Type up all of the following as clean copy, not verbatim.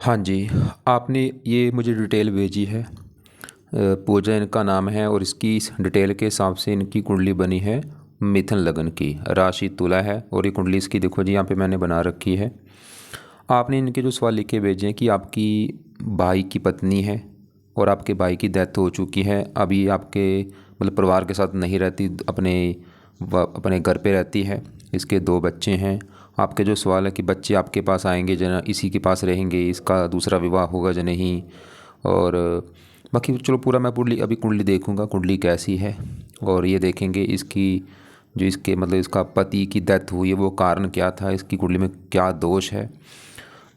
हाँ जी, आपने ये मुझे डिटेल भेजी है। पूजा इनका नाम है और इसकी इस डिटेल के हिसाब से इनकी कुंडली बनी है मिथुन लगन की। राशि तुला है और ये कुंडली इसकी देखो जी यहाँ पे मैंने बना रखी है। आपने इनके जो सवाल लिखे भेजे हैं कि आपकी भाई की पत्नी है और आपके भाई की डेथ हो चुकी है। अभी आपके मतलब परिवार के साथ नहीं रहती, अपने घर पे रहती है। इसके दो बच्चे हैं। आपके जो सवाल है कि बच्चे आपके पास आएंगे जना, इसी के पास रहेंगे, इसका दूसरा विवाह होगा या नहीं। और बाकी चलो पूरा मैं कुंडली अभी कुंडली देखूंगा कुंडली कैसी है। और ये देखेंगे इसकी जो इसके मतलब इसका पति की डेथ हुई है वो कारण क्या था, इसकी कुंडली में क्या दोष है।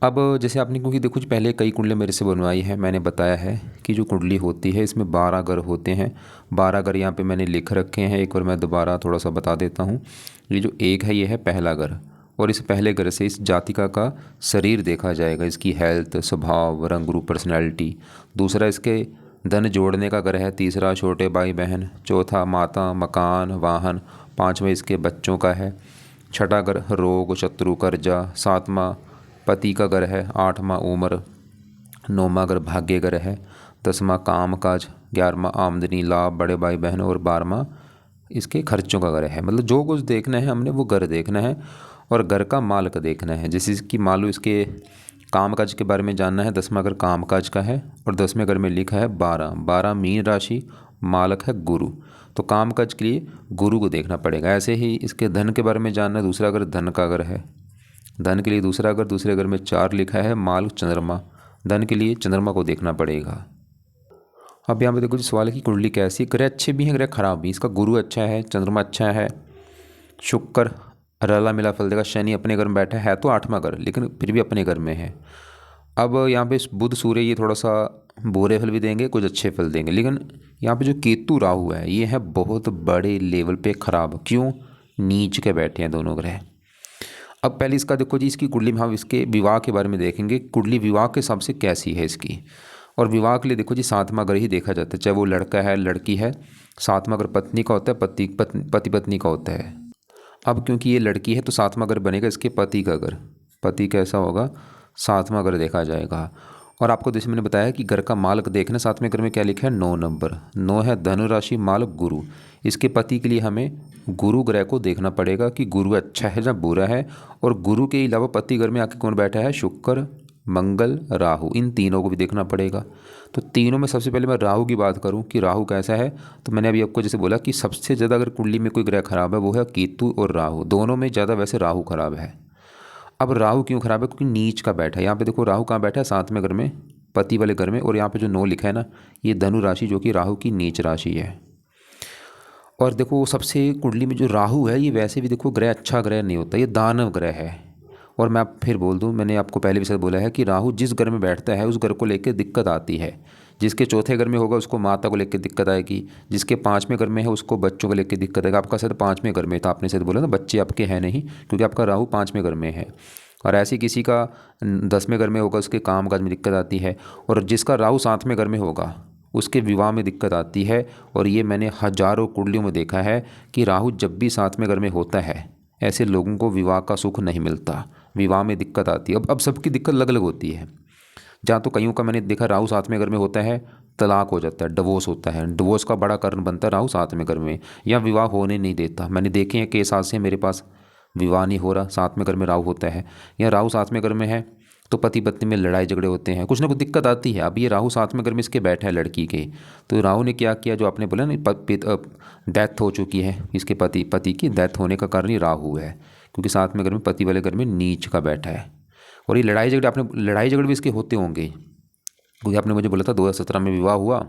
अब जैसे आपने क्योंकि देखो जी पहले कई कुंडली मेरे से बनवाई है, मैंने बताया है कि जो कुंडली होती है इसमें 12 घर होते हैं। 12 घर यहाँ पे मैंने लिख रखे हैं। एक बार मैं दोबारा थोड़ा सा बता देता हूँ। ये जो एक है ये है पहला घर। और इस पहले घर से इस जातिका का शरीर देखा जाएगा, इसकी हेल्थ, स्वभाव, रंग रूप, पर्सनैलिटी। दूसरा इसके धन जोड़ने का घर है। तीसरा छोटे भाई बहन। चौथा माता, मकान, वाहन। पाँचवें इसके बच्चों का है। छठा घर रोग, शत्रु, कर्जा। सातवां पति का घर है। आठवां उम्र। नौवां घर भाग्य घर है। 10वां काम काज। 11वां आमदनी लाभ, बड़े भाई बहन। और 12वां इसके खर्चों का घर है। मतलब जो कुछ देखना है हमने वो घर देखना है और घर का मालिक देखना है। जैसे इसकी मान लो इसके काम काज के बारे में जानना है। 10वां घर काम काज का है और 10वें घर में लिखा है 12 मीन राशि, मालक है गुरु। तो काम काज के लिए गुरु को देखना पड़ेगा। ऐसे ही इसके धन के बारे में जानना है। दूसरा घर धन का घर है। धन के लिए दूसरा घर, दूसरे घर में 4 लिखा है माल चंद्रमा। धन के लिए चंद्रमा को देखना पड़ेगा। अब यहाँ पे देखो जी सवाल है कि कुंडली कैसी, ग्रह अच्छे भी हैं ग्रह खराब भी। इसका गुरु अच्छा है, चंद्रमा अच्छा है, शुक्र रला मिला फल देगा। शनि अपने घर में बैठा है तो 8वां घर लेकिन फिर भी अपने घर में है। अब यहाँ पे बुध सूर्य ये थोड़ा सा बुरे फल भी देंगे, कुछ अच्छे फल देंगे। लेकिन यहाँ पे जो केतु राहु है ये है बहुत बड़े लेवल पे खराब। क्यों? नीच के बैठे हैं दोनों ग्रह। अब पहले इसका देखो जी, इसकी कुंडली में हम इसके विवाह के बारे में देखेंगे। कुंडली विवाह के हिसाब से कैसी है इसकी। और विवाह के लिए देखो जी 7वां घर ही देखा जाता है, चाहे वो लड़का है लड़की है। 7वां घर पत्नी का होता है, पति पत्नी का होता है। अब क्योंकि ये लड़की है तो 7वां घर बनेगा इसके पति का घर। पति कैसा होगा? 7वां घर देखा जाएगा। और आपको जैसे मैंने बताया कि घर का मालक देखना, 7वें घर में क्या लिखा है? 9 नंबर। 9 है धनु राशि, मालक गुरु। इसके पति के लिए हमें गुरु ग्रह को देखना पड़ेगा कि गुरु अच्छा है या बुरा है। और गुरु के अलावा पति घर में आके कौन बैठा है? शुक्र, मंगल, राहु। इन तीनों को भी देखना पड़ेगा। तो तीनों में सबसे पहले मैं राहु की बात करूं कि राहु कैसा है, तो मैंने अभी आपको जैसे बोला कि सबसे ज़्यादा अगर कुंडली में कोई ग्रह खराब है वो है केतु और राहु। दोनों में ज़्यादा वैसे राहु खराब है। अब राहु क्यों खराब है? क्योंकि नीच का बैठा है। यहाँ पे देखो राहु कहाँ बैठा है? 7वें घर में, पति वाले घर में। और यहाँ पे जो 9 लिखा है ना, ये धनु राशि जो कि राहु की नीच राशि है। और देखो सबसे कुंडली में जो राहु है ये वैसे भी देखो ग्रह अच्छा ग्रह नहीं होता, ये दानव ग्रह है। और मैं आप फिर बोल दूं, मैंने आपको पहले भी शायद बोला है कि राहु जिस घर में बैठता है उस घर को लेकर दिक्कत आती है। जिसके चौथे घर में होगा उसको माता को लेकर दिक्कत आएगी। जिसके 5वें घर में है उसको बच्चों को लेकर दिक्कत आएगी। आपका शायद 5वें घर में था, आपने शायद बोला ना बच्चे आपके हैं नहीं, क्योंकि आपका राहु 5वें घर में है। और ऐसे किसी का 10वें घर में होगा उसके काम काज में दिक्कत आती है। और जिसका राहु 7वें घर में होगा उसके विवाह में दिक्कत आती है। और ये मैंने हजारों कुंडलियों में देखा है कि राहु जब भी 7वें घर में होता है ऐसे लोगों को विवाह का सुख नहीं मिलता, विवाह में दिक्कत आती है। अब सबकी दिक्कत अलग अलग होती है। जहाँ तो कईयों का मैंने देखा राहु 7वें घर में होता है तलाक हो जाता है, डिवोर्स होता है। डिवोर्स का बड़ा कारण बनता है राहु 7वें घर में, या विवाह होने नहीं देता। मैंने देखे हैं केस आज से मेरे पास, विवाह नहीं हो रहा, 7वें घर में राहु होता है। या राहु 7वें घर में है तो पति पत्नी में लड़ाई झगड़े होते हैं, कुछ ना कुछ दिक्कत आती है। अब ये राहु 7वें घर में इसके बैठा है लड़की के, तो राहु ने क्या किया, जो आपने बोला ना डेथ हो चुकी है इसके पति की डेथ होने का कारण ही राहु है। क्योंकि 7वें घर में पति वाले घर में नीच का बैठा है। और ये लड़ाई झगड़े भी इसके होते होंगे, क्योंकि आपने मुझे बोला था 2017 में विवाह हुआ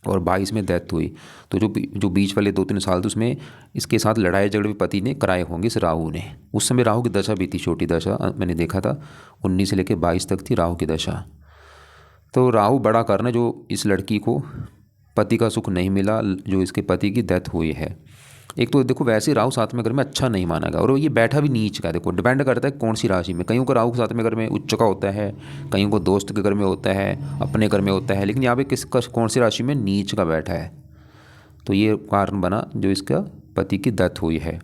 और 22 में डेथ हुई। तो जो बीच वाले 2-3 साल थे उसमें इसके साथ लड़ाई झगड़े भी पति ने कराए होंगे इस राहु ने। उस समय राहु की दशा भी थी, छोटी दशा मैंने देखा था, 19 से लेकर 22 तक थी राहु की दशा। तो राहु बड़ा कारण है जो इस लड़की को पति का सुख नहीं मिला, जो इसके पति की डेथ हुई है। एक तो देखो वैसे राहु 7वें घर में अच्छा नहीं माना गया, और ये बैठा भी नीच का। देखो डिपेंड करता है कौन सी राशि में। कईयों को राहु 7वें घर में उच्च का होता है, कईयों को दोस्त के घर में होता है, अपने घर में होता है। लेकिन यहाँ पे कौन सी राशि में नीच का बैठा है, तो ये कारण बना जो इसका पति की डेथ हुई है।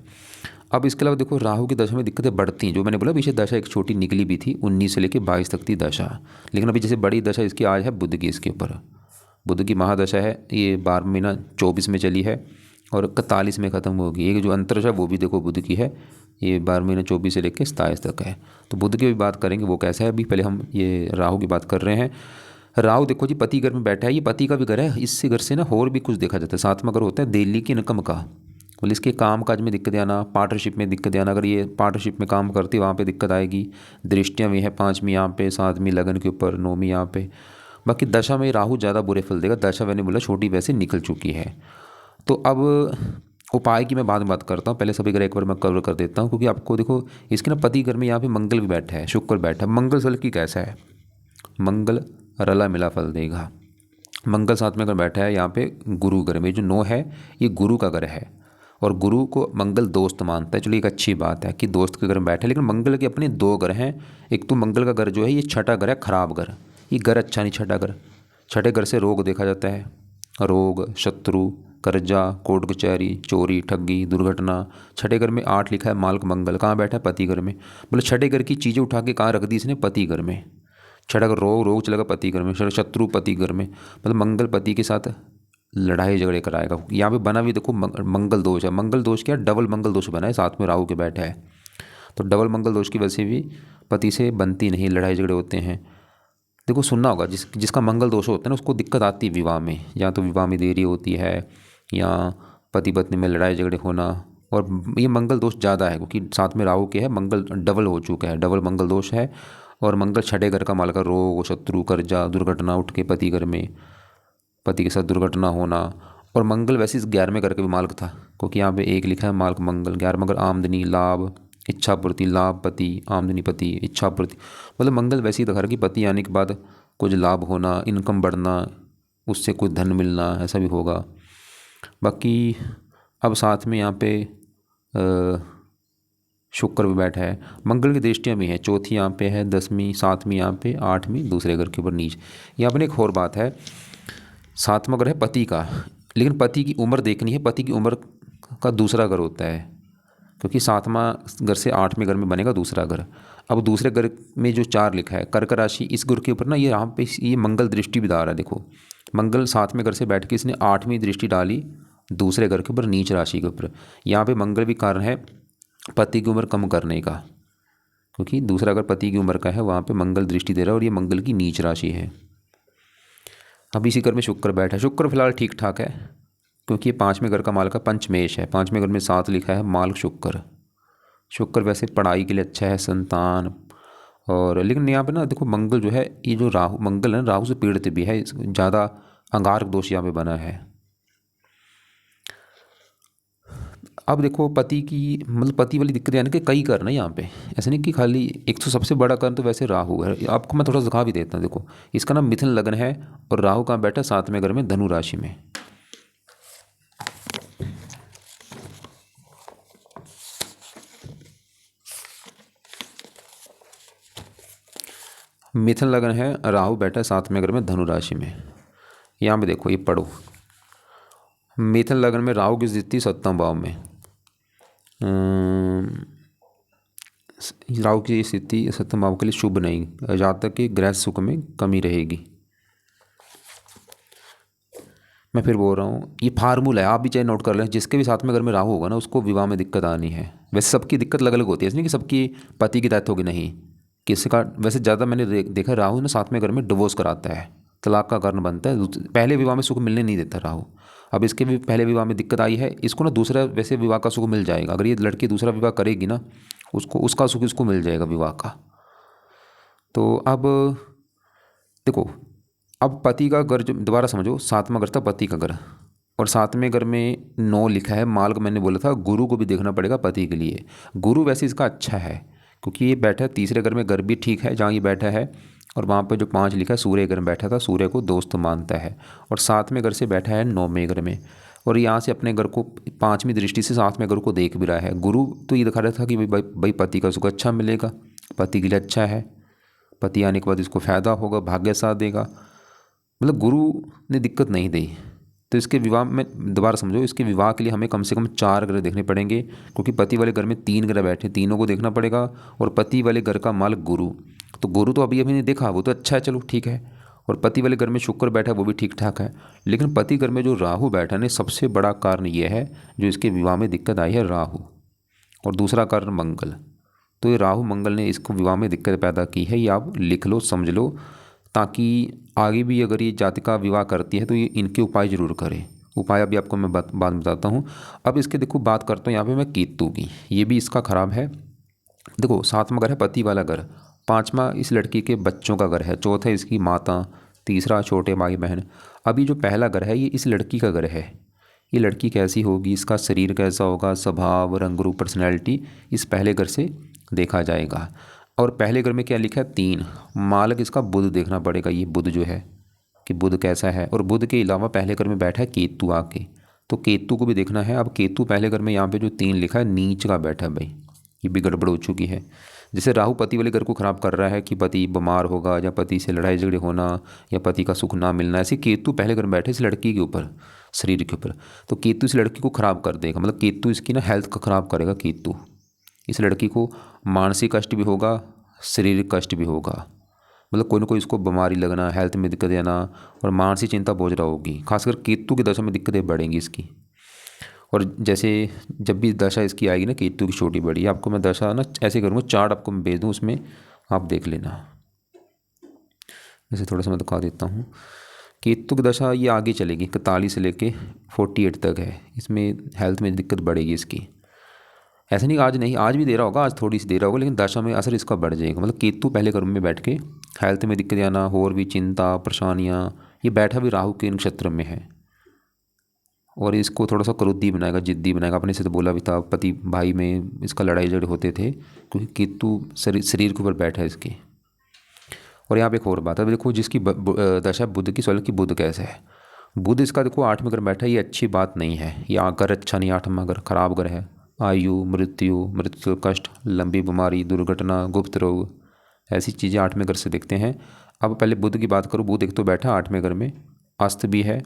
अब इसके अलावा देखो राहु की दशा में दिक्कतें बढ़ती हैं, जो मैंने बोला पीछे दशा एक छोटी निकली भी थी 19 से लेकर 22 तक थी दशा, लेकिन अभी जैसे बड़ी दशा इसकी आज है बुध की, इसके ऊपर बुध की महादशा है, ये 12 महीना 24 में चली है और 41 में ख़त्म होगी। एक जो अंतरदशा वो भी देखो बुध की है, ये 12 महीना 24 से लेकर 27 तक है। तो बुध की भी बात करेंगे वो कैसा है, अभी पहले हम ये राहु की बात कर रहे हैं। राहु देखो जी पति घर में बैठा है, ये पति का भी घर है, इससे घर से ना और भी कुछ देखा जाता है। सातवां घर होता है दिल्ली की इनकम का, बोले इसके काम काज में दिक्कत आना, पार्टनरशिप में दिक्कत आना, अगर ये पार्टनरशिप में काम करती है वहाँ पे दिक्कत आएगी। दृष्टियाँ भी हैं 5वीं यहाँ पे, 7वीं लगन के ऊपर, 9वीं यहाँ पे। बाकी दशा में राहु ज़्यादा बुरे फल देगा, दशा मैंने बोला छोटी वैसे निकल चुकी है। तो अब उपाय की मैं बाद में बात करता हूँ, पहले सभी ग्रह एक बार मैं कवर कर देता हूँ, क्योंकि आपको देखो इसके ना पति घर में यहाँ पे मंगल भी बैठा है, शुक्र बैठा है। मंगल फल की कैसा है, मंगल रला मिला फल देगा। मंगल साथ में अगर बैठा है यहाँ पे गुरु घर में, जो 9 है ये गुरु का घर है और गुरु को मंगल दोस्त मानता है। चलो एक अच्छी बात है कि दोस्त के घर में बैठे, लेकिन मंगल के अपने 2 घर हैं। एक तो मंगल का घर जो है ये छठा घर है, खराब घर, ये घर अच्छा नहीं छठा घर। छठे घर से रोग देखा जाता है, रोग, शत्रु, कर्जा, कोर्ट कचहरी, चोरी, ठगी, दुर्घटना। छठे घर में 8 लिखा है मालक मंगल, कहाँ बैठा है, पति घर में। बोले छठे घर की चीज़ें उठा के कहाँ रख दी इसने, पति घर में। छठा घर रोग, रोग चलेगा पति घर में, शत्रु पति घर में, मतलब मंगल पति के साथ लड़ाई झगड़े कराएगा। यहाँ पे बना भी देखो मंगल दोष है। मंगल दोष क्या है, डबल मंगल दोष बना है, साथ में राहु के बैठा है। तो डबल मंगल दोष की वजह से भी पति से बनती नहीं, लड़ाई झगड़े होते हैं। देखो सुनना होगा, जिसका मंगल दोष होता है ना उसको दिक्कत आती है विवाह में, या तो विवाह में देरी होती है या पति पत्नी में लड़ाई झगड़े होना। और ये मंगल दोष ज़्यादा है क्योंकि साथ में राहु के है, मंगल डबल हो चुका है, डबल मंगल दोष है। और मंगल छठे घर का मालक, रोग, शत्रु, कर्जा, दुर्घटना उठ के पति घर में, पति के साथ दुर्घटना होना। और मंगल वैसे इस 11वें घर का भी मालक था, क्योंकि यहाँ पे 1 लिखा है मालक मंगल। 11वां घर आमदनी, लाभ, इच्छा पूर्ति, लाभ पति, आमदनी पति, इच्छा पूर्ति। मतलब मंगल वैसे ही घर की पति आने के बाद कुछ लाभ होना, इनकम बढ़ना, उससे कुछ धन मिलना, ऐसा भी होगा। बाकी अब साथ में यहाँ पे शुक्र भी बैठा है, मंगल की दृष्टियाँ भी हैं, चौथी यहाँ पे है, 10वीं, 7वीं यहाँ पे, 8वीं दूसरे घर के ऊपर नीच। यहाँ पर एक और बात है, 7वां घर है पति का, लेकिन पति की उम्र देखनी है, पति की उम्र का दूसरा घर होता है, क्योंकि 7वां घर से 8वें घर में बनेगा दूसरा घर। अब दूसरे घर में जो 4 लिखा है कर्क राशि, इस घर के ऊपर ना ये यहाँ पे ये मंगल दृष्टि भी डाल रहा है। देखो मंगल 7वें घर से बैठ के इसने 8वीं दृष्टि डाली दूसरे घर के ऊपर, नीच राशि के ऊपर। यहाँ पे मंगल भी कारण है पति की उम्र कम करने का, क्योंकि दूसरा घर पति की उम्र का है, वहाँ पे मंगल दृष्टि दे रहा है और ये मंगल की नीच राशि है। अब इसी घर में शुक्र बैठा है, शुक्र फिलहाल ठीक ठाक है क्योंकि ये 5वें घर का मालक है, पंचमेश है। 5वें घर में 7 लिखा है मालक शुक्र। शुक्र वैसे पढ़ाई के लिए अच्छा है, संतान। और लेकिन यहाँ पे ना देखो मंगल जो है, ये जो राहु मंगल है राहु से पीड़ित भी है, ज़्यादा अंगारक दोष यहाँ पे बना है। अब देखो पति की मतलब पति वाली दिक्कत यानी कि कई कारण है यहाँ पे, ऐसा नहीं कि खाली एक। तो सबसे बड़ा कारण तो वैसे राहु है, आपको मैं थोड़ा दिखा भी देता हूँ। देखो इसका नाम मिथुन लग्न है और राहु कहाँ बैठा, 7वें घर में धनु राशि में। मिथुन लग्न है, राहु बैठा 7वें घर में धनु राशि में। यहाँ पे देखो ये पढ़ो, मिथुन लग्न में राहु की स्थिति 7वें भाव में, राहु की स्थिति 7वें भाव के लिए शुभ नहीं, जातक के गृह सुख में कमी रहेगी। मैं फिर बोल रहा हूँ ये फार्मूला है, आप भी चाहे नोट कर लें, जिसके भी 7वें घर में राहु होगा ना उसको विवाह में दिक्कत आनी है। वैसे सबकी दिक्कत अलग अलग होती है, इसलिए कि सबकी पति की डेथ होगी नहीं, किसी का वैसे ज़्यादा मैंने देखा राहु ना 7वें घर में डिवोर्स कराता है, तलाक का कारण बनता है। पहले विवाह में सुख मिलने नहीं देता राहु। अब इसके भी पहले विवाह में दिक्कत आई है, इसको ना दूसरा वैसे विवाह का सुख मिल जाएगा। अगर ये लड़की दूसरा विवाह करेगी ना उसको उसका सुख इसको मिल जाएगा विवाह का। तो अब देखो अब पति का घर जो दोबारा समझो, 7वां घर था पति का घर और 7वें घर में 9 लिखा है मालक। मैंने बोला था गुरु को भी देखना पड़ेगा पति के लिए। गुरु वैसे इसका अच्छा है क्योंकि ये बैठा है तीसरे घर में, घर भी ठीक है जहाँ ये बैठा है। और वहाँ पर जो 5 लिखा है सूर्य घर में बैठा था, सूर्य को दोस्त मानता है। और 7वें घर से बैठा है 9वें घर में और यहाँ से अपने घर को 5वीं दृष्टि से 7वें घर को देख भी रहा है। गुरु तो ये दिखा रहा था कि भाई पति का सुख अच्छा मिलेगा, पति के लिए अच्छा है, पति आने के बाद इसको फायदा होगा, भाग्य साथ देगा। मतलब गुरु ने दिक्कत नहीं दी, तो इसके विवाह में दोबारा समझो, इसके विवाह के लिए हमें कम से कम 4 ग्रह देखने पड़ेंगे, क्योंकि पति वाले घर में 3 ग्रह बैठे, तीनों को देखना पड़ेगा। और पति वाले घर का मालिक गुरु, तो गुरु तो अभी अभी नहीं देखा, वो तो अच्छा है, चलो ठीक है। और पति वाले घर में शुक्र बैठा, वो भी ठीक ठाक है। लेकिन पति घर में जो राहु बैठा है, सबसे बड़ा कारण ये है जो इसके विवाह में दिक्कत आई है, राहु। और दूसरा कारण मंगल। तो ये राहु मंगल ने इसको विवाह में दिक्कत पैदा की है, ये आप लिख लो, समझ लो, ताकि आगे भी अगर ये जातिका विवाह करती है तो ये इनके उपाय जरूर करें। उपाय अभी आपको मैं बाद में बताता हूँ। अब इसके देखो बात करता हूँ यहाँ पे मैं केतु की, ये भी इसका खराब है। देखो 7वां घर है पति वाला घर, 5वां इस लड़की के बच्चों का घर है, चौथा इसकी माता, तीसरा छोटे भाई बहन। अभी जो पहला घर है ये इस लड़की का घर है। ये लड़की कैसी होगी, इसका शरीर कैसा होगा, स्वभाव, रंग रूप, पर्सनैलिटी, इस पहले घर से देखा जाएगा। और पहले घर में क्या लिखा है, 3। मालक इसका बुध देखना पड़ेगा, ये बुध जो है कि बुध कैसा है। और बुध के अलावा पहले घर में बैठा है केतु आके, तो केतु को भी देखना है। अब केतु पहले घर में यहाँ पे जो 3 लिखा है नीच का बैठा है भाई, ये भी गड़बड़ हो चुकी है। जैसे राहु पति वाले घर को ख़राब कर रहा है कि पति बीमार होगा या पति से लड़ाई झगड़े होना या पति का सुख ना मिलना, ऐसे केतु पहले घर में बैठे इस लड़की के ऊपर, शरीर के ऊपर, तो केतु इस लड़की को ख़राब कर देगा। मतलब केतु इसकी ना हेल्थ को ख़राब करेगा। केतु इस लड़की को मानसिक कष्ट भी होगा, शारीरिक कष्ट भी होगा। मतलब कोई ना कोई इसको बीमारी लगना, हेल्थ में दिक्कत आना और मानसिक चिंता बोझ रहा होगी। खासकर केतु की दशा में दिक्कतें बढ़ेंगी इसकी। और जैसे जब भी दशा इसकी आएगी ना केतु की छोटी बड़ी, आपको मैं दशा ना ऐसे करूँगा, चार्ट आपको मैं भेज दूँ, उसमें आप देख लेना। जैसे थोड़ा सा मैं दिखा देता हूँ। केतु की दशा ये आगे चलेगी, 41 से लेके 48 तक है। इसमें हेल्थ में दिक्कत बढ़ेगी इसकी। ऐसा नहीं आज नहीं, आज भी दे रहा होगा, आज थोड़ी सी दे रहा होगा, लेकिन दशा में असर इसका बढ़ जाएगा। मतलब केतु पहले कर्म में बैठ के हेल्थ में दिक्कत आना, और भी चिंता परेशानियाँ, ये बैठा भी राहु के नक्षत्र में है। और इसको थोड़ा सा क्रोधी बनाएगा, जिद्दी बनाएगा। अपने से तो बोला भी था, पति भाई में इसका लड़ाई झगड़े होते थे, क्योंकि केतु शरीर के ऊपर बैठा है इसके। और यहाँ पे एक और बात है, देखो जिसकी दशा बुध की, सवाल की बुध कैसे है। बुध इसका देखो 8वें घर बैठा है, ये अच्छी बात नहीं है। ये घर अच्छा नहीं, 8वां घर खराब घर है। आयु, मृत्यु, कष्ट, लंबी बीमारी, दुर्घटना, गुप्त रोग, ऐसी चीज़ें 8वें घर से देखते हैं। अब पहले बुध की बात करूँ। बुध एक तो बैठा 8वें घर में, अस्त भी है,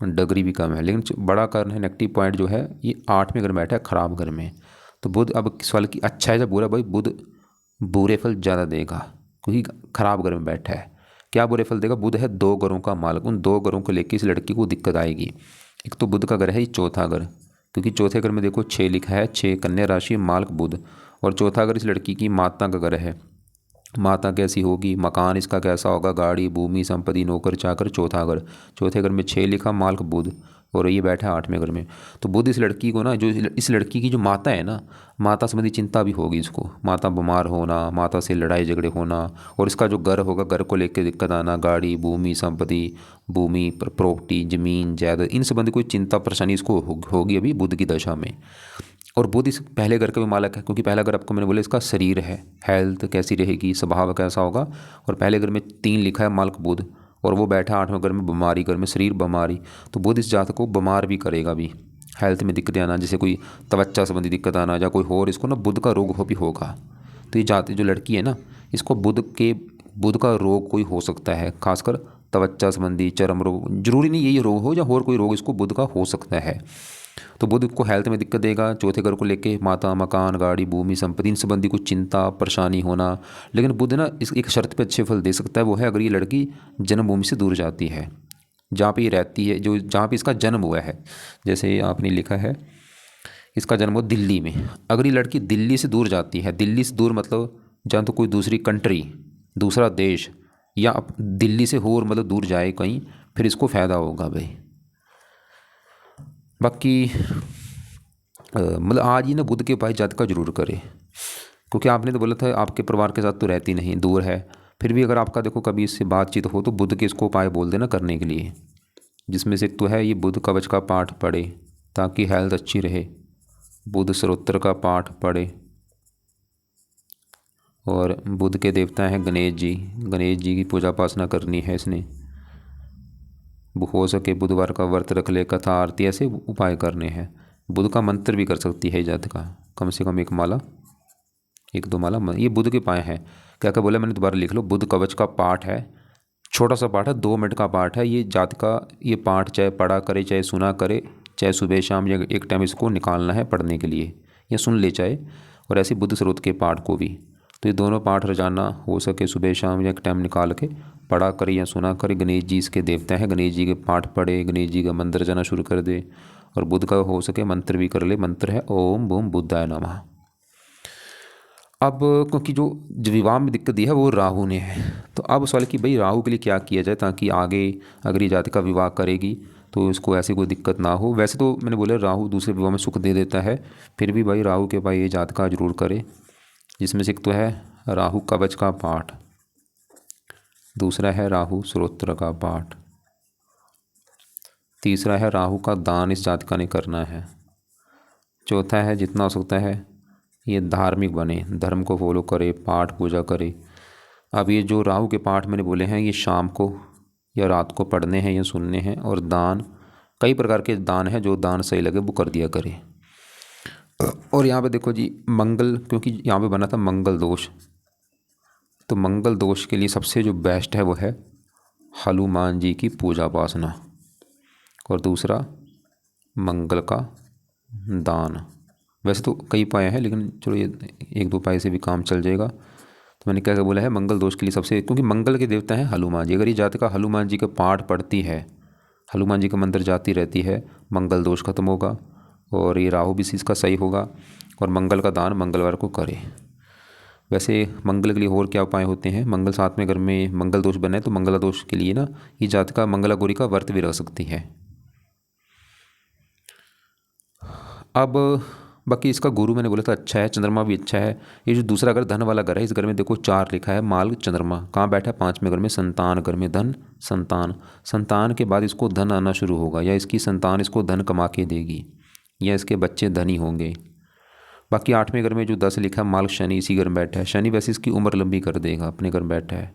डिग्री भी कम है, लेकिन बड़ा कारण है, नेगेटिव पॉइंट जो है ये 8वें घर में बैठा है, खराब घर में। तो बुध अब सवाल की अच्छा है या बुरा, भाई बुध बुरे फल ज़्यादा देगा, क्योंकि खराब घर में बैठा है। क्या बुरे फल देगा, बुध है 2 घरों का मालिक, उन 2 घरों को लेकर इस लड़की को दिक्कत आएगी। एक तो बुध का घर है ये चौथा घर, क्योंकि चौथे घर में देखो 6 लिखा है, 6 कन्या राशि, मालिक बुध। और चौथा घर इस लड़की की माता का घर है। माता कैसी होगी, मकान इसका कैसा होगा, गाड़ी, भूमि, संपत्ति, नौकर चाकर, चौथा घर। चौथे घर में 6 लिखा, मालिक बुध, और ये बैठा है 8वें घर में। तो बुध इस लड़की को ना, जो इस लड़की की जो माता है ना, माता संबंधी चिंता भी होगी इसको, माता बीमार होना, माता से लड़ाई झगड़े होना। और इसका जो घर होगा, घर को लेकर दिक्कत आना, गाड़ी, भूमि, संपत्ति, भूमि, प्रॉपर्टी, जमीन, जायदाद, इन संबंधी कोई चिंता परेशानी इसको होगी अभी बुध की दशा में। और बुध इस पहले घर का भी मालिक है, क्योंकि पहला घर आपको मैंने बोला इसका शरीर है, हेल्थ कैसी रहेगी, स्वभाव कैसा होगा। और पहले घर में 3 लिखा है, मालिक बुध, और वो बैठा 8वें घर में, बीमारी घर में, शरीर बीमारी। तो बुध इस जातक को बीमार भी करेगा भी, हेल्थ में दिक्कतें आना, जैसे कोई त्वचा संबंधी दिक्कत आना या कोई और इसको ना बुध का रोग भी होगा। तो ये जाति जो लड़की है ना, इसको बुध का रोग कोई हो सकता है, खासकर त्वचा संबंधी, चर्म रोग। जरूरी नहीं यही रोग हो, या और कोई रोग इसको बुध का हो सकता है। तो बुध को हेल्थ में दिक्कत देगा। चौथे घर को लेके माता, मकान, गाड़ी, भूमि, संपत्ति, इन संबंधी कुछ चिंता परेशानी होना। लेकिन बुध ना इस एक शर्त पे अच्छे फल दे सकता है, वो है अगर ये लड़की जन्मभूमि से दूर जाती है, जहाँ पे ये रहती है, जो जहाँ पे इसका जन्म हुआ है। जैसे आपने लिखा है इसका जन्म हो दिल्ली में, अगर ये लड़की दिल्ली से दूर जाती है, दिल्ली से दूर मतलब जहाँ तो कोई दूसरी कंट्री, दूसरा देश, या दिल्ली से और मतलब दूर जाए कहीं, फिर इसको फ़ायदा होगा भाई। बाकी मतलब आज ही ना बुध के उपाय जातका जरूर करें, क्योंकि आपने तो बोला था आपके परिवार के साथ तो रहती नहीं, दूर है। फिर भी अगर आपका देखो कभी इससे बातचीत हो तो बुध के इसको उपाय बोल देना करने के लिए, जिसमें से एक तो है ये बुध कवच का पाठ पढ़े ताकि हेल्थ अच्छी रहे, बुध स्तोत्र का पाठ पढ़े। और बुध के देवता हैं गणेश जी की पूजा उपासना करनी है इसने। हो सके बुधवार का व्रत रख ले, कथा आरती, ऐसे उपाय करने हैं। बुध का मंत्र भी कर सकती है जात का, कम से कम 1 2 माला। ये बुध के उपाय हैं। क्या क्या बोला मैंने, दोबारा लिख लो। बुध कवच का पाठ है, छोटा सा पाठ है, 2 मिनट का पाठ है। ये जात का ये पाठ चाहे पढ़ा करे चाहे सुना करे, चाहे सुबह शाम या एक टाइम इसको निकालना है पढ़ने के लिए, या सुन ले चाहे, और ऐसे बुद्ध स्रोत के पाठ को भी। तो ये दोनों पाठ रोजाना हो सके सुबह शाम या एक टाइम निकाल के पढ़ा करे या सुना करे। गणेश जी इसके देवता हैं, गणेश जी के पाठ पढ़े, गणेश जी का मंत्र जाना शुरू कर दे, और बुद्ध का हो सके मंत्र भी कर ले। मंत्र है ओम बूम बुद्धाय नमः। अब क्योंकि जो विवाह में दिक्कत दी है वो राहु ने है, तो अब सवाल कि भाई राहु के लिए क्या किया जाए ताकि आगे अगर ये जाति का विवाह करेगी तो इसको ऐसी कोई दिक्कत ना हो। वैसे तो मैंने बोला राहु दूसरे विवाह में सुख दे देता है, फिर भी भाई राहु के भाई ये जात का जरूर करे। जिसमें से एक तो है राहु कवच का पाठ, दूसरा है राहु स्तोत्र का पाठ, तीसरा है राहु का दान इस जातिका ने करना है, चौथा है जितना हो सकता है ये धार्मिक बने, धर्म को फॉलो करे, पाठ पूजा करे। अब ये जो राहु के पाठ मैंने बोले हैं ये शाम को या रात को पढ़ने हैं या सुनने हैं, और दान कई प्रकार के दान हैं, जो दान सही लगे वो कर दिया करे। और यहाँ पे देखो जी मंगल, क्योंकि यहाँ पे बना था मंगल दोष, तो मंगल दोष के लिए सबसे जो बेस्ट है वो है हनुमान जी की पूजा उपासना, और दूसरा मंगल का दान। वैसे तो कई उपाय हैं लेकिन चलो ये 1-2 उपाय से भी काम चल जाएगा। तो मैंने क्या बोला है मंगल दोष के लिए सबसे, क्योंकि मंगल के देवता हैं हनुमान जी। अगर ये जातिका हनुमान जी का पाठ पढ़ती है, हनुमान जी का मंत्र जाती रहती है, मंगल दोष खत्म होगा, और ये राहु भी इसका सही होगा, और मंगल का दान मंगलवार को करे। वैसे मंगल के लिए और क्या उपाय होते हैं, मंगल 7वें घर में मंगल दोष बने तो मंगला दोष के लिए ना ये जातिका मंगला गौरी का व्रत भी रख सकती है। अब बाकी इसका गुरु मैंने बोला था अच्छा है, चंद्रमा भी अच्छा है। ये जो दूसरा घर धन वाला घर है, इस घर में देखो 4 लिखा है, माल चंद्रमा कहाँ बैठा है 5वें घर में, संतान घर में, धन संतान, संतान के बाद इसको धन आना शुरू होगा, या इसकी संतान इसको धन कमा के देगी, या इसके बच्चे धनी होंगे। बाकी 8वें घर में जो 10 लिखा है माल शनि इसी घर में बैठा है, शनि वैसे इसकी उम्र लंबी कर देगा, अपने घर में बैठा है।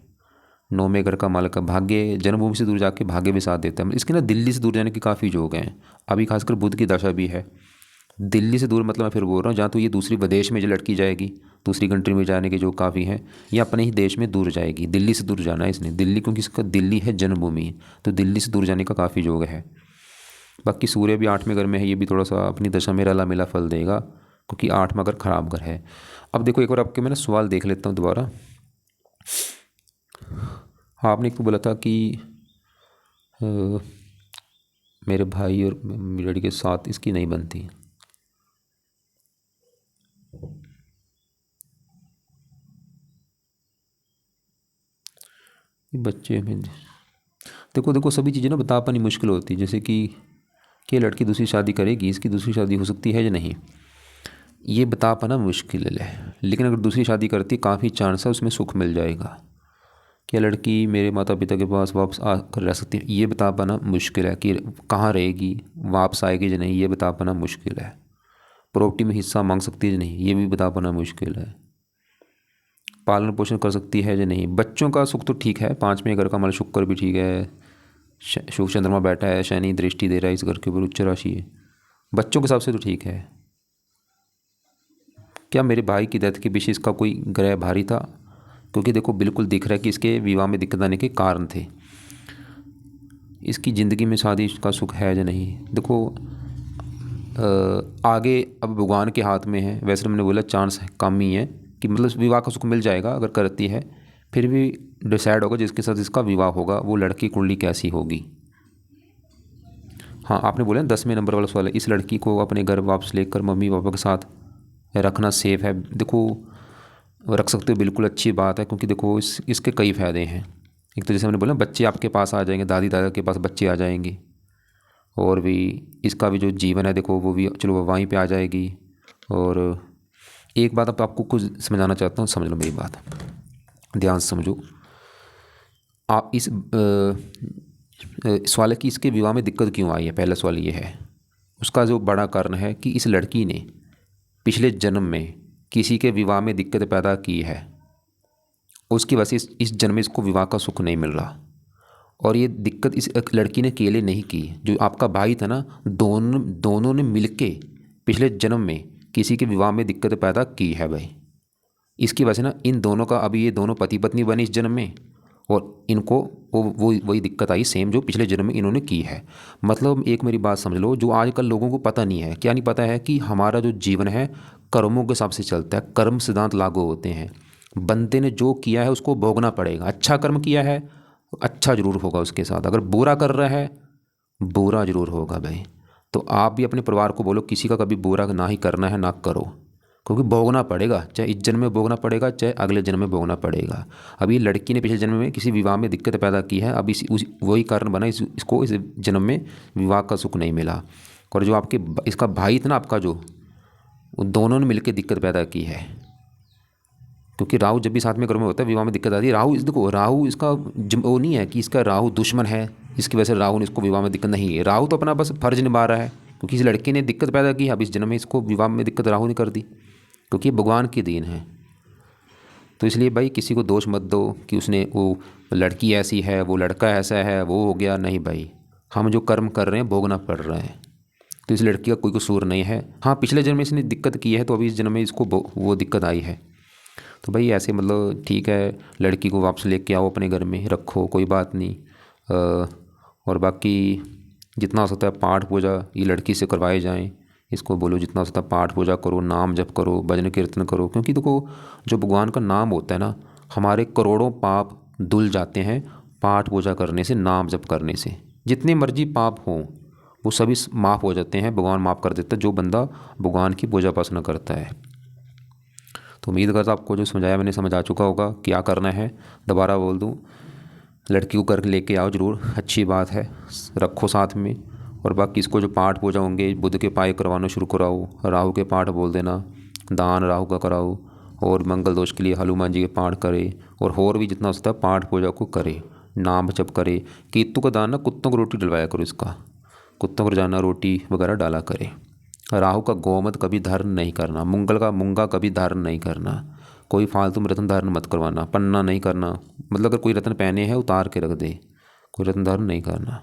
9वें घर का मालिक भाग्य, जन्मभूमि से दूर जाके भाग्य भी साथ देता है। इसके ना दिल्ली से दूर जाने के काफ़ी योग हैं, अभी खासकर बुध की दशा भी है। दिल्ली से दूर मतलब मैं फिर बोल रहा हूँ जहाँ तो ये दूसरी विदेश में जो लड़की जाएगी, दूसरी कंट्री में जाने के जो काफ़ी हैं, या अपने ही देश में दूर जाएगी। दिल्ली से दूर जाना है इसने, दिल्ली क्योंकि इसका दिल्ली है जन्मभूमि, तो दिल्ली से दूर जाने का काफ़ी योग है। बाकी सूर्य भी 8वें घर में है, ये भी थोड़ा सा अपनी दशा में रला मिला फल देगा, क्योंकि 8वां घर खराब घर है। अब देखो एक बार आपके मैं ना सवाल देख लेता हूँ दोबारा। हाँ आपने एक तो बोला था कि मेरे भाई और मेरी लड़की के साथ इसकी नहीं बनती। बच्चे में देखो सभी चीज़ें ना बता पानी मुश्किल होती है, जैसे कि लड़की दूसरी शादी करेगी, इसकी दूसरी शादी हो सकती है या नहीं, ये बता पाना मुश्किल है। लेकिन अगर दूसरी शादी करती काफ़ी चांस है उसमें सुख मिल जाएगा। क्या लड़की मेरे माता पिता के पास वापस आकर रह सकती है, ये बता पाना मुश्किल है। कि कहाँ रहेगी, वापस आएगी या नहीं, ये बता पाना मुश्किल है। प्रॉपर्टी में हिस्सा मांग सकती है या नहीं, ये भी बता पाना मुश्किल है। पालन पोषण कर सकती है या नहीं। बच्चों का सुख तो ठीक है, 5वें घर का मतलब शुक्र भी ठीक है, शुभ चंद्रमा बैठा है, शनि दृष्टि दे रहा है इस घर के ऊपर, उच्च राशि है, बच्चों के हिसाब से तो ठीक है। क्या मेरे भाई की डेथ के पीछे इसका कोई ग्रह भारी था, क्योंकि देखो बिल्कुल दिख रहा है कि इसके विवाह में दिक्कत आने के कारण थे। इसकी ज़िंदगी में शादी का सुख है या नहीं, देखो आगे अब भगवान के हाथ में है। वैसे मैंने बोला चांस कम ही है कि मतलब विवाह का सुख मिल जाएगा अगर करती है, फिर भी डिसाइड होगा जिसके साथ इसका विवाह होगा वो लड़की कुंडली कैसी होगी। हाँ आपने बोला 10वें नंबर वाला सवाल है, इस लड़की को अपने घर वापस लेकर मम्मी पापा के साथ रखना सेफ़ है। देखो रख सकते हो, बिल्कुल अच्छी बात है, क्योंकि देखो इसके कई फ़ायदे हैं। एक तो जैसे मैंने बोला बच्चे आपके पास आ जाएंगे, दादी दादा के पास बच्चे आ जाएंगे, और भी इसका भी जो जीवन है देखो वो भी चलो वहीं पे आ जाएगी। और एक बात अब आपको कुछ समझाना चाहता हूँ, समझ लो मेरी बात, ध्यान से समझो। आप इस सवाल है कि इसके विवाह में दिक्कत क्यों आई है, पहला सवाल ये है। उसका जो बड़ा कारण है कि इस लड़की ने पिछले जन्म में किसी के विवाह में दिक्कत पैदा की है, उसकी वजह से इस जन्म में इसको विवाह का सुख नहीं मिल रहा। और ये दिक्कत इस लड़की ने अकेले नहीं की, जो आपका भाई था ना, दोनों ने मिलके पिछले जन्म में किसी के विवाह में दिक्कत पैदा की है भाई। इसकी वजह से ना इन दोनों का अभी ये दोनों पति पत्नी बने इस जन्म में, और इनको वो वही दिक्कत आई सेम जो पिछले जन्म में इन्होंने की है। मतलब एक मेरी बात समझ लो, जो आजकल लोगों को पता नहीं है, क्या नहीं पता है कि हमारा जो जीवन है कर्मों के हिसाब से चलता है, कर्म सिद्धांत लागू होते हैं। बंदे ने जो किया है उसको भोगना पड़ेगा। अच्छा कर्म किया है अच्छा जरूर होगा उसके साथ, अगर बुरा कर रहा है बुरा जरूर होगा भाई। तो आप भी अपने परिवार को बोलो किसी का कभी बुरा ना ही करना है, ना करो, क्योंकि भोगना पड़ेगा, चाहे इस जन्म में भोगना पड़ेगा चाहे अगले जन्म में भोगना पड़ेगा। अभी लड़की ने पिछले जन्म में किसी विवाह में दिक्कत पैदा की है, अब वही कारण बना इसको इस जन्म में विवाह का सुख नहीं मिला। और जो आपके इसका भाई था ना आपका, जो वो दोनों ने मिलकर दिक्कत पैदा की है, क्योंकि राहु जब भी साथ में कर्म में होता है विवाह में दिक्कत आती है। राहु देखो, राहु इसका वो नहीं है कि इसका राहु दुश्मन है इसकी वजह से राहु ने इसको विवाह में दिक्कत नहीं है। राहु तो अपना बस फर्ज निभा रहा है, क्योंकि इस लड़के ने दिक्कत पैदा की, अब इस जन्म में इसको विवाह में दिक्कत राहु ने कर दी, क्योंकि ये भगवान की दीन है। तो इसलिए भाई किसी को दोष मत दो कि उसने वो लड़की ऐसी है वो लड़का ऐसा है वो हो गया, नहीं भाई, हम जो कर्म कर रहे हैं भोगना पड़ रहा है। तो इस लड़की का कोई कसूर नहीं है। हाँ, पिछले जन्म में इसने दिक्कत की है तो अभी इस जन्म में इसको वो दिक्कत आई है। तो भाई ऐसे मतलब ठीक है, लड़की को वापस लेके आओ अपने घर में रखो, कोई बात नहीं। और बाकी जितना हो सकता है पाठ पूजा ये लड़की से करवाए जाएं। इसको बोलो जितना हो सकता है पाठ पूजा करो, नाम जप करो, भजन कीर्तन करो, क्योंकि देखो जो भगवान का नाम होता है ना, हमारे करोड़ों पाप धुल जाते हैं पाठ पूजा करने से, नाम जप करने से। जितने मर्जी पाप हों वो सभी माफ़ हो जाते हैं, भगवान माफ़ कर देता है जो बंदा भगवान की पूजा उपासना करता है। तो उम्मीद करता आपको जो समझाया मैंने समझ आ चुका होगा क्या करना है। दोबारा बोल दूँ, लड़की को कर लेके आओ ज़रूर, अच्छी बात है, रखो साथ में। और बाकी इसको जो पाठ पूजा होंगे बुध के पाए करवाना शुरू कराओ, राहु के पाठ बोल देना, दान राहु का कराओ, और मंगल दोष के लिए हनुमान जी के पाठ करे, और भी जितना हो सकता है पाठ पूजा को करे, नाम जप करे। केतु का दान ना कुत्तों को रोटी डलवाया करो, इसका कुत्तों को रोजाना रोटी वगैरह डाला करे। राहु का गोमत कभी धारण नहीं करना, मंगल का मूंगा कभी धारण नहीं करना, कोई फालतू में रत्न धारण मत करवाना, पन्ना नहीं करना, मतलब अगर कोई रत्न पहने हैं उतार के रख दे, कोई रत्न धारण नहीं करना।